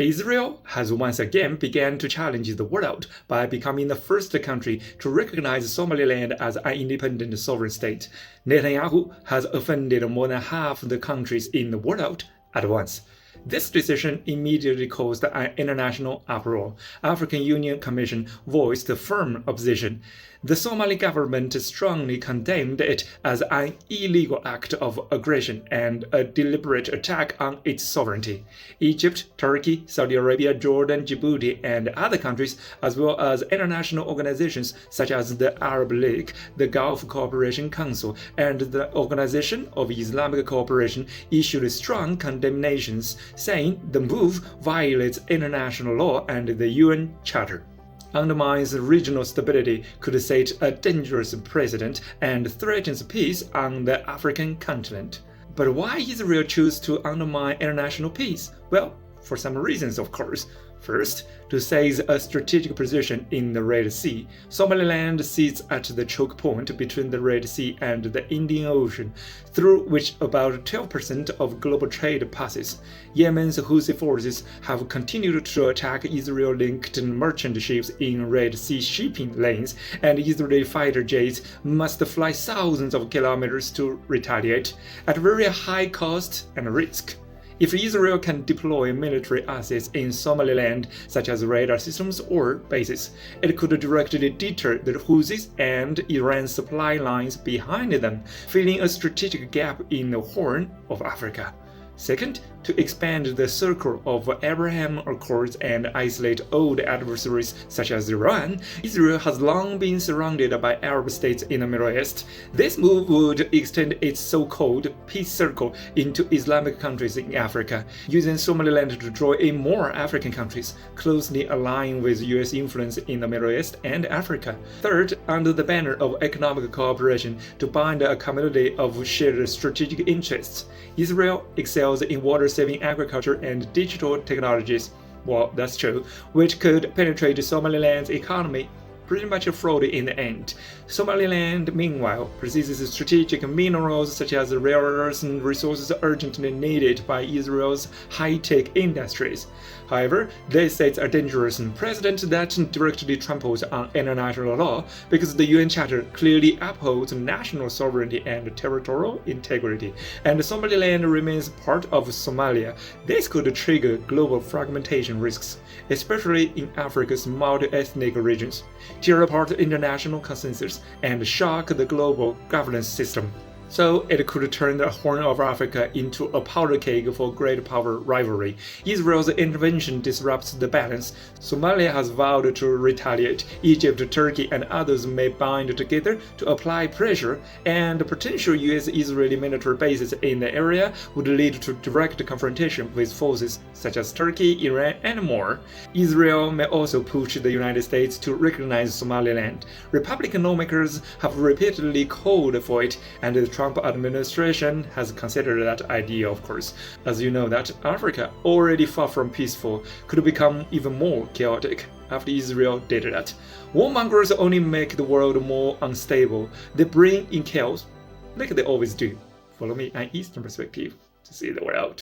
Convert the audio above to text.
Israel has once again begun to challenge the world by becoming the first country to recognize Somaliland as an independent sovereign state. Netanyahu has offended more than half the countries in the world at once. This decision immediately caused an international uproar. African Union Commission voiced firm opposition. The Somali government strongly condemned it as an illegal act of aggression and a deliberate attack on its sovereignty. Egypt, Turkey, Saudi Arabia, Jordan, Djibouti, and other countries, as well as international organizations such as the Arab League, the Gulf Cooperation Council, and the Organization of Islamic Cooperation, issued strong condemnations, saying the move violates international law and the UN Charter, undermines regional stability, could set a dangerous precedent, and threatens peace on the African continent. But why Israel choose to undermine international peace? Well, for some reasons, of course. First, to seize a strategic position in the Red Sea. Somaliland sits at the choke point between the Red Sea and the Indian Ocean, through which about 12% of global trade passes. Yemen's Houthi forces have continued to attack Israel-linked merchant ships in Red Sea shipping lanes, and Israeli fighter jets must fly thousands of kilometers to retaliate, at very high cost and risk. If Israel can deploy military assets in Somaliland, such as radar systems or bases, it could directly deter the Houthis and Iran's supply lines behind them, filling a strategic gap in the Horn of Africa. Second, to expand the circle of Abraham Accords and isolate old adversaries such as Iran, Israel has long been surrounded by Arab states in the Middle East. This move would extend its so-called peace circle into Islamic countries in Africa, using Somaliland to draw in more African countries, closely aligned with US influence in the Middle East and Africa. Third, under the banner of economic cooperation to bind a community of shared strategic interests, Israel excels in water-saving agriculture and digital technologies. Well, that's true, which could penetrate Somaliland's economy, pretty much a fraud in the end. Somaliland, meanwhile, possesses strategic minerals such as rare earths and resources urgently needed by Israel's high-tech industries. However, this sets a dangerous precedent that directly tramples on international law because the UN Charter clearly upholds national sovereignty and territorial integrity, and Somaliland remains part of Somalia. This could trigger global fragmentation risks, especially in Africa's multi-ethnic regions, tear apart international consensus, and shock the global governance system. So it could turn the Horn of Africa into a powder keg for great power rivalry. Israel's intervention disrupts the balance. Somalia has vowed to retaliate. Egypt, Turkey, and others may bind together to apply pressure, and potential US-Israeli military bases in the area would lead to direct confrontation with forces such as Turkey, Iran, and more. Israel may also push the United States to recognize Somaliland. Republican lawmakers have repeatedly called for it, and the Trump administration has considered that idea, of course. As you know, that Africa, already far from peaceful, could become even more chaotic after Israel did that. Warmongers only make the world more unstable. They bring in chaos, like they always do. Follow me, an Eastern perspective, to see the world.